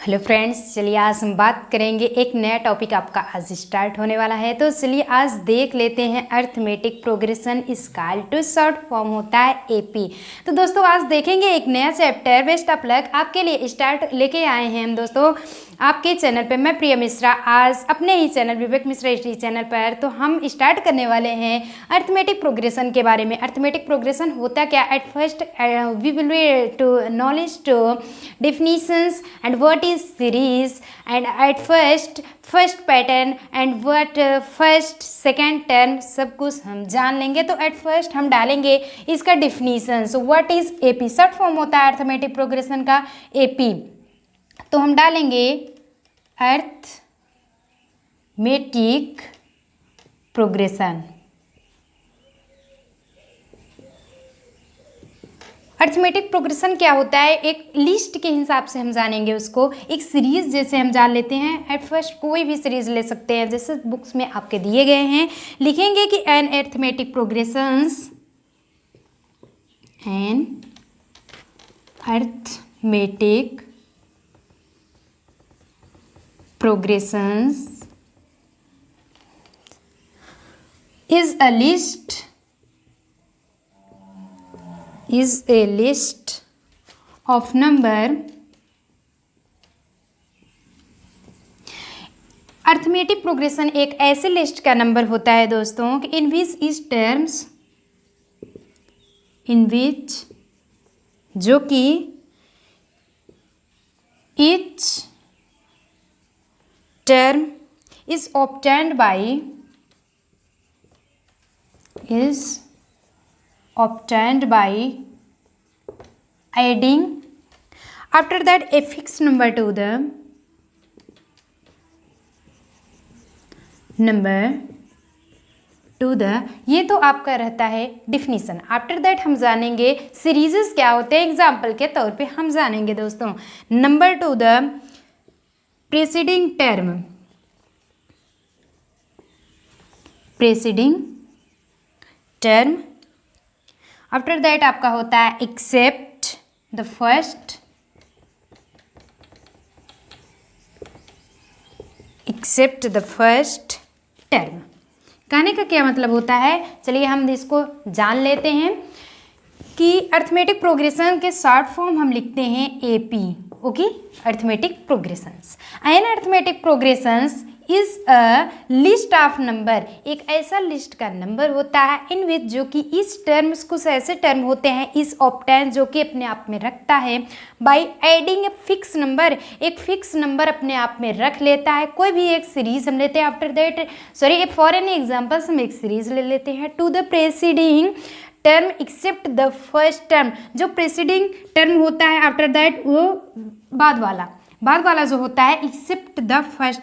Hello friends, चलिए आज हम बात करेंगे। एक नया टॉपिक आपका आज स्टार्ट होने वाला है। तो चलिए आज देख लेते हैं arithmetic progression scale to short form होता है एपी। तो दोस्तों आज देखेंगे एक नया चैप्टर। बेस्ट ऑफ लक आपके लिए स्टार्ट लेके आए हैं हम दोस्तों आपके चैनल पे। मैं प्रिया मिश्रा आज अपने ही चैनल विवेक मिश्रा हिस्ट्री चैनल पर। तो हम स्टार्ट करने वाले हैं अर्थमेटिक प्रोग्रेशन के बारे में। अर्थमेटिक प्रोग्रेशन होता क्या? At first we will be to knowledge two definitions and what is series, and at first pattern and what first second term सब कुछ हम जान लेंगे। तो एट फर्स्ट हम डालेंगे इसका definition. So what is AP? Short form होता है अर्थमेटिक प्रोग्रेशन का एपी। तो हम डालेंगे अर्थमेटिक प्रोग्रेशन। अर्थमेटिक प्रोग्रेशन क्या होता है? एक लिस्ट के हिसाब से हम जानेंगे उसको। एक सीरीज जैसे हम जान लेते हैं। एट फर्स्ट कोई भी सीरीज ले सकते हैं जैसे बुक्स में आपके दिए गए हैं। लिखेंगे कि an arithmetic progressions, an arithmetic progressions is a list of number। Arithmetic progression एक ऐसे लिस्ट का नंबर होता है दोस्तों कि इन विच जो कि each term is obtained by adding after that a fixed number to the ये तो आपका रहता है डिफिनीशन। आफ्टर दैट हम जानेंगे सीरीजेस क्या होते हैं। एग्जाम्पल के तौर पे हम जानेंगे दोस्तों number two the preceding term. After that आपका होता है एक्सेप्ट द फर्स्ट टर्म। कहने का क्या मतलब होता है? चलिए हम इसको जान लेते हैं कि अर्थमेटिक प्रोग्रेशन के शॉर्ट फॉर्म हम लिखते हैं AP. Okay, arithmetic progressions. An arithmetic progressions is a list of number. एक ऐसा लिस्ट का नंबर होता है इन विच जो कि इस टर्म्स कुछ ऐसे टर्म होते हैं इस ऑप्टेन जो कि अपने आप में रखता है by adding a fix number. एक फिक्स नंबर अपने आप में रख लेता है। कोई भी एक सीरीज हम लेते हैं। After that for any examples हम एक सीरीज ले लेते हैं to the preceding term except the first term. जो प्रेसिडिंग टर्म होता है आफ्टर दैट वो बाद वाला जो होता है एक्सेप्ट द फर्स्ट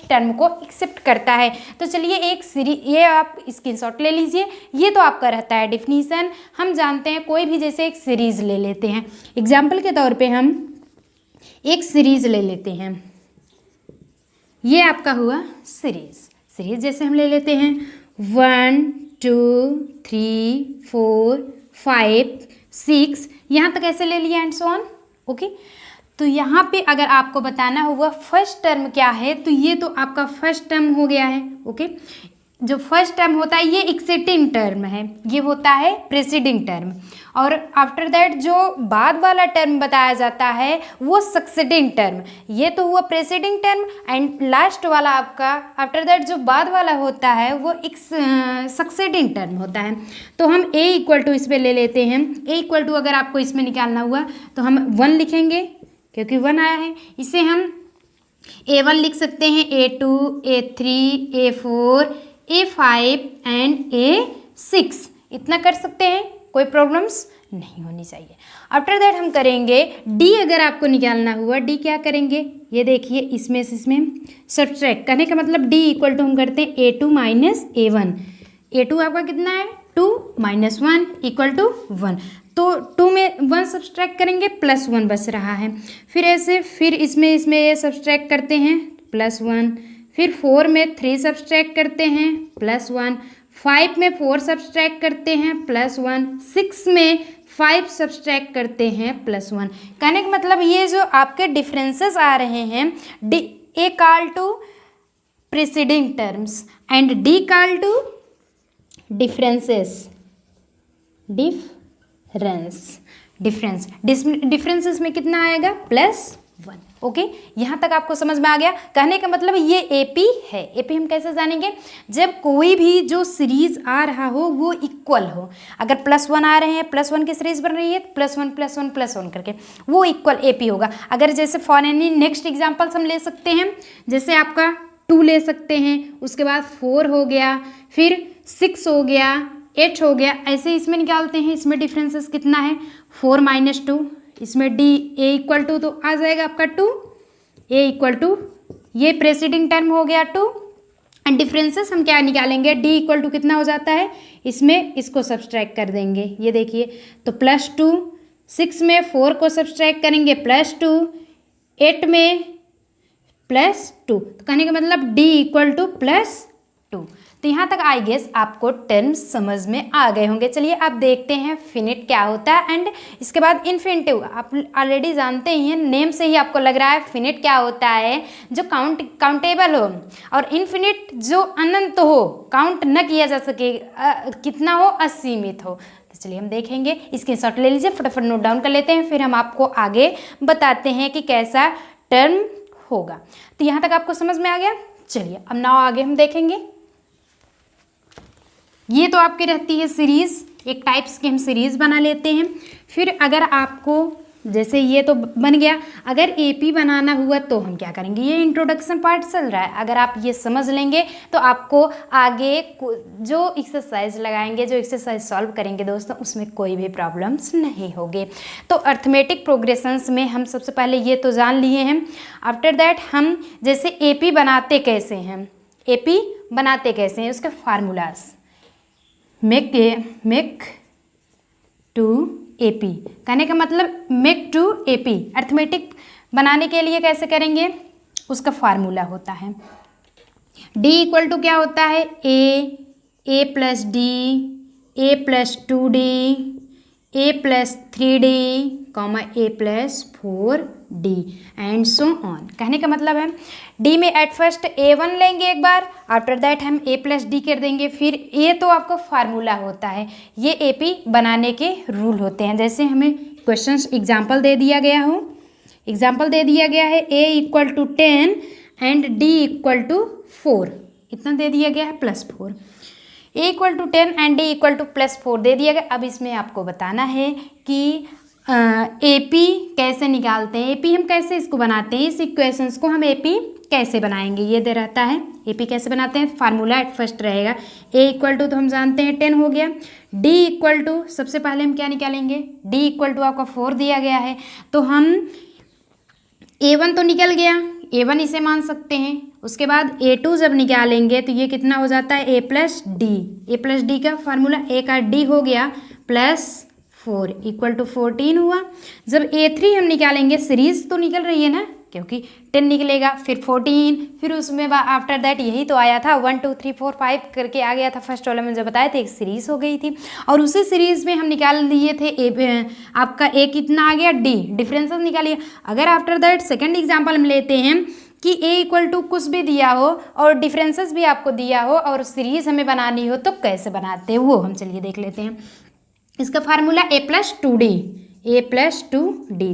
टर्म को एक्सेप्ट करता है। तो चलिए एक सीरीज, ये आप स्क्रीनशॉट ले लीजिए। ये तो आपका रहता है डिफिनीशन। हम जानते हैं कोई भी जैसे एक सीरीज ले लेते हैं। एग्जाम्पल के तौर पे हम एक सीरीज ले लेते हैं। ये आपका हुआ सीरीज जैसे हम ले लेते हैं 1 2 3 4 5 6 यहाँ तक ऐसे ले लिया एंड सो ऑन। ओके, तो यहाँ पे अगर आपको बताना होगा फर्स्ट टर्म क्या है तो ये तो आपका फर्स्ट टर्म हो गया है। ओके, जो फर्स्ट टर्म होता है ये एक्सेप्टिंग टर्म है, ये होता है प्रेसिडिंग टर्म। और आफ्टर दैट जो बाद वाला टर्म बताया जाता है वो सक्सेडिंग टर्म। ये तो हुआ प्रेसिडिंग टर्म एंड लास्ट वाला आपका आफ्टर दैट जो बाद वाला होता है वो एक सक्सेडिंग टर्म होता है। तो हम ए इक्वल टू इसमें ले लेते हैं। ए इक्वल टू अगर आपको इसमें निकालना हुआ तो हम 1 लिखेंगे क्योंकि 1 आया है। इसे हम A1 लिख सकते हैं, A2 A3 A4 A5 and A6 इतना कर सकते हैं, कोई प्रॉब्लम्स नहीं होनी चाहिए। आफ्टर दैट हम करेंगे डी। अगर आपको निकालना हुआ डी क्या करेंगे? ये देखिए इसमें से इसमें सब्ट्रैक्ट करने का मतलब डी इक्वल टू हम करते हैं A2 माइनस A1। A2 आपका कितना है 2 माइनस 1 इक्वल टू 1। तो 2 में 1 सब्ट्रैक्ट करेंगे +1 बच रहा है। फिर ऐसे फिर इसमें ये सब्ट्रैक्ट करते हैं +1। फिर 4 में 3 सब्ट्रैक्ट करते हैं +1। 5 में 4 सब्ट्रैक्ट करते हैं +1। 6 में 5 सब्सट्रैक्ट करते हैं +1। कहने का मतलब ये जो आपके डिफरेंसेस आ रहे हैं, a call to preceding terms and d call to differences, differences में कितना आएगा +1। ओके, यहाँ तक आपको समझ में आ गया। कहने का मतलब ये एपी है। एपी हम कैसे जानेंगे, जब कोई भी जो सीरीज आ रहा हो वो इक्वल हो। अगर +1 आ रहे हैं, +1 की सीरीज बन रही है, +1 +1 +1 करके वो इक्वल एपी होगा। अगर जैसे फॉर एनी नेक्स्ट एग्जाम्पल्स हम ले सकते हैं, जैसे आपका 2 ले सकते हैं, उसके बाद 4 हो गया, फिर 6 हो गया, 8 हो गया, ऐसे इसमें निकालते हैं। इसमें डिफरेंसेस कितना है 4 - 2, इसमें डी ए इक्वल टू तो आ जाएगा आपका 2, ए इक्वल टू ये प्रेसिडिंग टर्म हो गया 2, एंड डिफरेंसेस हम क्या निकालेंगे, डी इक्वल टू कितना हो जाता है, इसमें इसको सब्सट्रैक्ट कर देंगे। ये देखिए तो +2, 6 में 4 को सब्सट्रैक्ट करेंगे +2, 8 में +2, तो कहने का मतलब डी इक्वल टू +2। तो यहाँ तक आई गेस आपको टर्म्स समझ में आ गए होंगे। चलिए अब देखते हैं फिनिट क्या होता है एंड इसके बाद इन्फिनिटिव। आप ऑलरेडी जानते ही हैं, नेम से ही आपको लग रहा है फिनिट क्या होता है, जो काउंटेबल हो, और इन्फिनिट जो अनंत हो, काउंट न किया जा सके, कितना हो, असीमित हो। तो चलिए हम देखेंगे, इसके शॉर्ट ले लीजिए, फटाफट नोट डाउन कर लेते हैं, फिर हम आपको आगे बताते हैं कि कैसा टर्म होगा। तो यहाँ तक आपको समझ में आ गया। चलिए अब नाउ आगे हम देखेंगे। ये तो आपकी रहती है सीरीज़, एक टाइप्स की हम सीरीज़ बना लेते हैं। फिर अगर आपको जैसे ये तो बन गया, अगर एपी बनाना हुआ तो हम क्या करेंगे, ये इंट्रोडक्शन पार्ट चल रहा है, अगर आप ये समझ लेंगे तो आपको आगे जो एक्सरसाइज लगाएंगे, जो एक्सरसाइज सॉल्व करेंगे दोस्तों, उसमें कोई भी प्रॉब्लम्स नहीं होंगे। तो अर्थमेटिक प्रोग्रेशंस में हम सबसे पहले ये तो जान लिए हैं। आफ्टर दैट हम जैसे एपी बनाते कैसे हैं, एपी बनाते कैसे हैं, उसके फार्मूलाज, मेक टू एपी, कहने का मतलब मेक टू एपी, अर्थमेटिक बनाने के लिए कैसे करेंगे, उसका फार्मूला होता है डी इक्वल टू क्या होता है, a plus d, a plus 2d, a plus 3d, a plus 4d and so on. कहने का मतलब है डी में एट फर्स्ट a1 लेंगे एक बार, आफ्टर दैट हम a प्लस डी कर देंगे, फिर ये तो आपका फार्मूला होता है, ये एपी बनाने के रूल होते हैं। जैसे हमें क्वेश्चन एग्जाम्पल दे दिया गया हो, एग्जाम्पल दे दिया गया है a equal to 10 and d equal to 4, इतना दे दिया गया है +4, a equal to 10 and d equal to +4 दे दिया गया। अब इसमें आपको बताना है कि एपी कैसे निकालते हैं, एपी हम कैसे इसको बनाते हैं, इस इक्वेशंस को हम एपी कैसे बनाएंगे, ये दे रहता है एपी कैसे बनाते हैं। फार्मूला एट फर्स्ट रहेगा a इक्वल टू तो हम जानते हैं 10 हो गया, d इक्वल टू सबसे पहले हम क्या निकालेंगे, d इक्वल टू आपका 4 दिया गया है, तो हम a1 तो निकल गया, a1 इसे मान सकते हैं। उसके बाद a2 जब निकालेंगे तो ये कितना हो जाता है, a प्लस डी का फार्मूला, a का d हो गया +4 इक्वल टू 14 हुआ। जब a3 हम निकालेंगे, सीरीज तो निकल रही है ना, क्योंकि 10 निकलेगा, फिर 14, फिर उसमें आफ्टर दैट यही तो आया था 1 2 3 4 5 करके आ गया था, फर्स्ट वाले में जो बताए थे, एक सीरीज हो गई थी, और उसी सीरीज में हम निकाल लिए थे आपका a कितना आ गया, d, डिफरेंसेस निकालिए। अगर आफ्टर दैट सेकेंड एग्जाम्पल हम लेते हैं कि a इक्वल टू कुछ भी दिया हो और डिफरेंसेस भी आपको दिया हो और सीरीज हमें बनानी हो, तो कैसे बनाते हैं वो हम चलिए देख लेते हैं। इसका फार्मूला a प्लस 2d,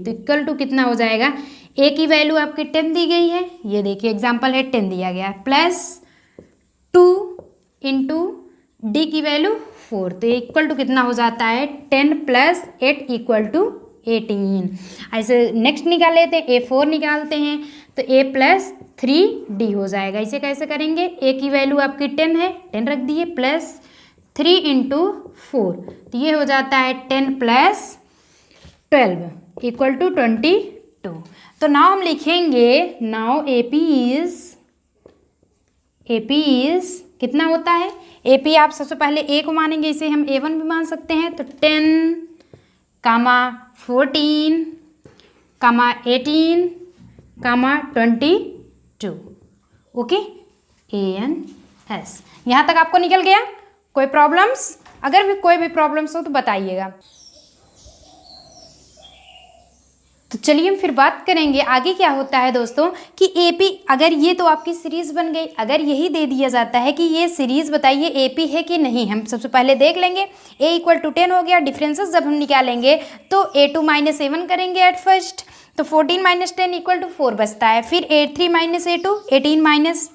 तो इक्वल टू कितना हो जाएगा, a की वैल्यू आपकी 10 दी गई है, ये देखिए एग्जाम्पल है 10 दिया गया है, +2 इंटू डी की वैल्यू 4, तो इक्वल टू कितना हो जाता है, 10 + 8 इक्वल टू 18। ऐसे नेक्स्ट निकाल लेते हैं, a4 निकालते हैं तो a प्लस 3d हो जाएगा। इसे कैसे करेंगे, a की वैल्यू आपकी 10 है, 10 रख दिए, +3 इंटू 4, तो ये हो जाता है 10 + 12 इक्वल टू 22। तो नाउ हम लिखेंगे, नाउ एपी इज कितना होता है, एपी आप सबसे पहले a को मानेंगे, इसे हम a1 भी मान सकते हैं, तो 10, 14, 18, 22, ओके, ANS। यहाँ तक आपको निकल गया, कोई प्रॉब्लम्स, अगर भी कोई भी प्रॉब्लम्स हो तो बताइएगा। तो चलिए हम फिर बात करेंगे आगे क्या होता है दोस्तों कि एपी, अगर ये तो आपकी सीरीज बन गई, अगर यही दे दिया जाता है कि ये सीरीज बताइए एपी है कि नहीं, हम सबसे पहले देख लेंगे। a = 10 हो गया। डिफरेंसेस जब हम निकालेंगे तो a2 - a1 करेंगे एट फर्स्ट, तो 14 - 10 = 4 बचता है। फिर a3 - a2, 18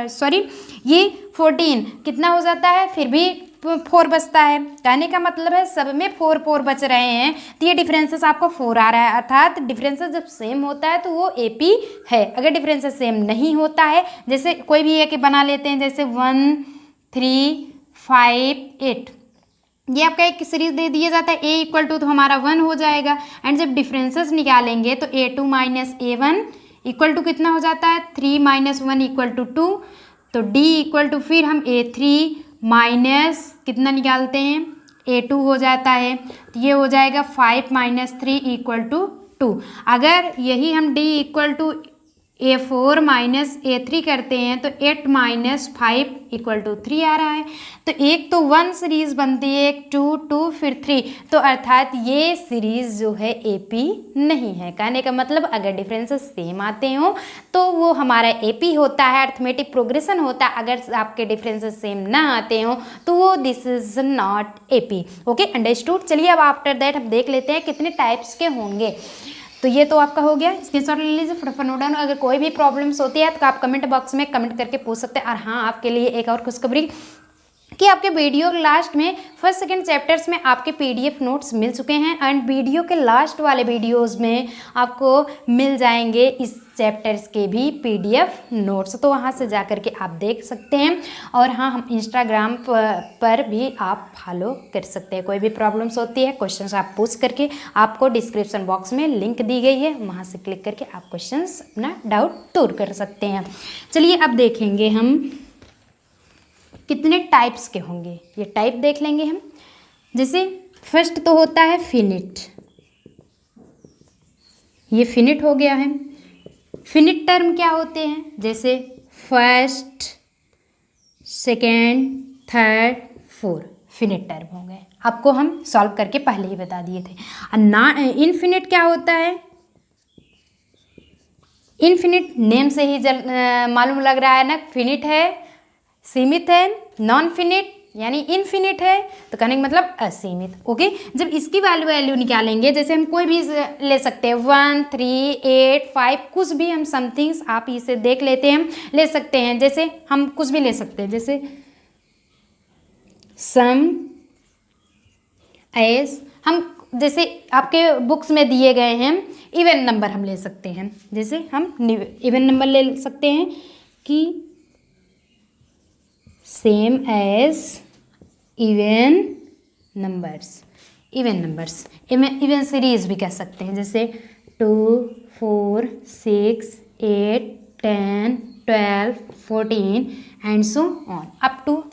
सॉरी ये 14 कितना हो जाता है, फिर भी 4 बचता है। कहने का मतलब है सब में 4 बच रहे हैं, तो ये डिफरेंसेस आपको 4 आ रहा है। अर्थात डिफरेंसेस जब सेम होता है तो वो एपी है। अगर डिफरेंसेस सेम नहीं होता है, जैसे कोई भी एक बना लेते हैं, जैसे 1 3 5 8, ये आपका एक सीरीज दे दिया जाता है। a = तो हमारा 1 हो जाएगा। एंड जब डिफरेंसेस निकालेंगे तो a2 - a1 = कितना हो जाता है, 3 - 1 = 2। तो d = फिर हम a3 माइनस कितना निकालते हैं, a2 हो जाता है। तो ये हो जाएगा 5 - 3 = 2। अगर यही हम d = a4 - a3 करते हैं तो 8 - 5 = 3 आ रहा है। तो एक तो 1 सीरीज बनती है, एक 2 2 फिर 3, तो अर्थात ये सीरीज जो है एपी नहीं है। कहने का मतलब अगर डिफरेंसेस सेम आते हो तो वो हमारा एपी होता है, अर्थमेटिक प्रोग्रेशन होता है। अगर आपके डिफरेंसेस सेम ना आते हो तो वो this is not AP. Okay, understood. चलिए अब आफ्टर दैट हम देख लेते हैं कितने टाइप्स के होंगे। तो ये तो आपका हो गया, स्क्रीनशॉट ले लीजिए, फटाफट नोट डाउन। अगर कोई भी प्रॉब्लम्स होती है तो आप कमेंट बॉक्स में कमेंट करके पूछ सकते हैं। और हाँ, आपके लिए एक और खुशखबरी कि आपके वीडियो लास्ट में फर्स्ट सेकंड चैप्टर्स में आपके पीडीएफ नोट्स मिल चुके हैं। एंड वीडियो के लास्ट वाले वीडियोस में आपको मिल जाएंगे इस चैप्टर्स के भी पीडीएफ नोट्स, तो वहाँ से जा कर के आप देख सकते हैं। और हाँ, हम इंस्टाग्राम पर भी आप फॉलो कर सकते हैं। कोई भी प्रॉब्लम्स होती है, क्वेश्चंस आप पूछ करके, आपको डिस्क्रिप्शन बॉक्स में लिंक दी गई है, वहाँ से क्लिक करके आप क्वेश्चंस अपना डाउट दूर कर सकते हैं। चलिए अब देखेंगे हम कितने टाइप्स के होंगे, ये टाइप देख लेंगे हम। जैसे फर्स्ट तो होता है फिनिट, ये फिनिट हो गया है। फिनिट टर्म क्या होते हैं, जैसे first second third fourth, finite term हो गए। आपको हम सॉल्व करके पहले ही बता दिए थे। इनफिनिट क्या होता है, इनफिनिट नेम से ही मालूम लग रहा है ना, फिनिट है, सीमित है। नॉन फिनिट यानी इनफिनिट है, तो कहने का मतलब असीमित। ओके, जब इसकी वैल्यू निकालेंगे, जैसे हम कोई भी ले सकते हैं 1 3 8 5, कुछ भी हम समथिंग्स आप इसे देख लेते हैं, ले सकते हैं। जैसे हम कुछ भी ले सकते हैं, जैसे सम एस, हम जैसे आपके बुक्स में दिए गए हैं इवन नंबर हम ले सकते हैं। जैसे हम इवन नंबर ले सकते हैं कि same as even numbers, even series भी कह सकते हैं। जैसे 2 4 6 8 10 12 14 and so on, up to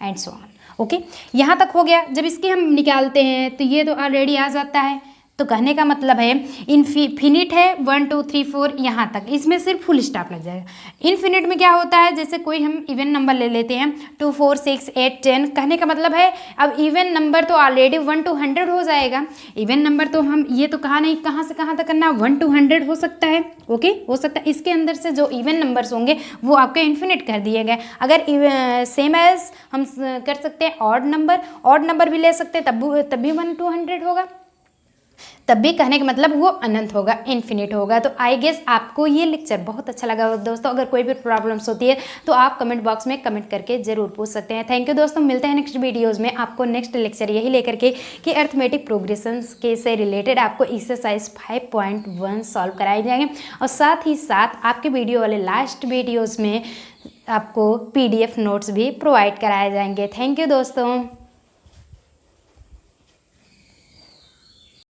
and so on. Okay, यहाँ तक हो गया। जब इसके हम निकालते हैं तो ये तो ऑलरेडी आ जाता है। तो कहने का मतलब है इनफिनिट है 1 2 3 4 यहाँ तक, इसमें सिर्फ फुल स्टॉप लग जाएगा। इनफिनिट में क्या होता है, जैसे कोई हम इवन नंबर ले लेते हैं 2 4 6 8 10, कहने का मतलब है अब इवन नंबर तो ऑलरेडी 1 to 100 हो जाएगा। इवन नंबर तो हम ये तो कहा नहीं कहाँ से कहाँ तक करना, 1 to 100 हो सकता है। ओके, हो सकता है इसके अंदर से जो इवन नंबर्स होंगे वो आपके इन्फिनिट कर दिए गए। अगर सेम एज हम कर सकते हैं ऑड नंबर भी ले सकते हैं, तब भी 1 to 100 होगा, तब भी कहने का मतलब वो अनंत होगा, इन्फिनिट होगा। तो आई गेस आपको ये लेक्चर बहुत अच्छा लगा दोस्तों। अगर कोई भी प्रॉब्लम्स होती है तो आप कमेंट बॉक्स में कमेंट करके जरूर पूछ सकते हैं। थैंक यू दोस्तों, मिलते हैं नेक्स्ट वीडियोस में। आपको नेक्स्ट लेक्चर यही लेकर के कि अर्थमेटिक प्रोग्रेशंस के से रिलेटेड आपको एक्सरसाइज 5.1 सॉल्व कराए जाएंगे, और साथ ही साथ आपके वीडियो वाले लास्ट वीडियोज़ में आपको PDF नोट्स भी प्रोवाइड कराए जाएंगे। थैंक यू दोस्तों।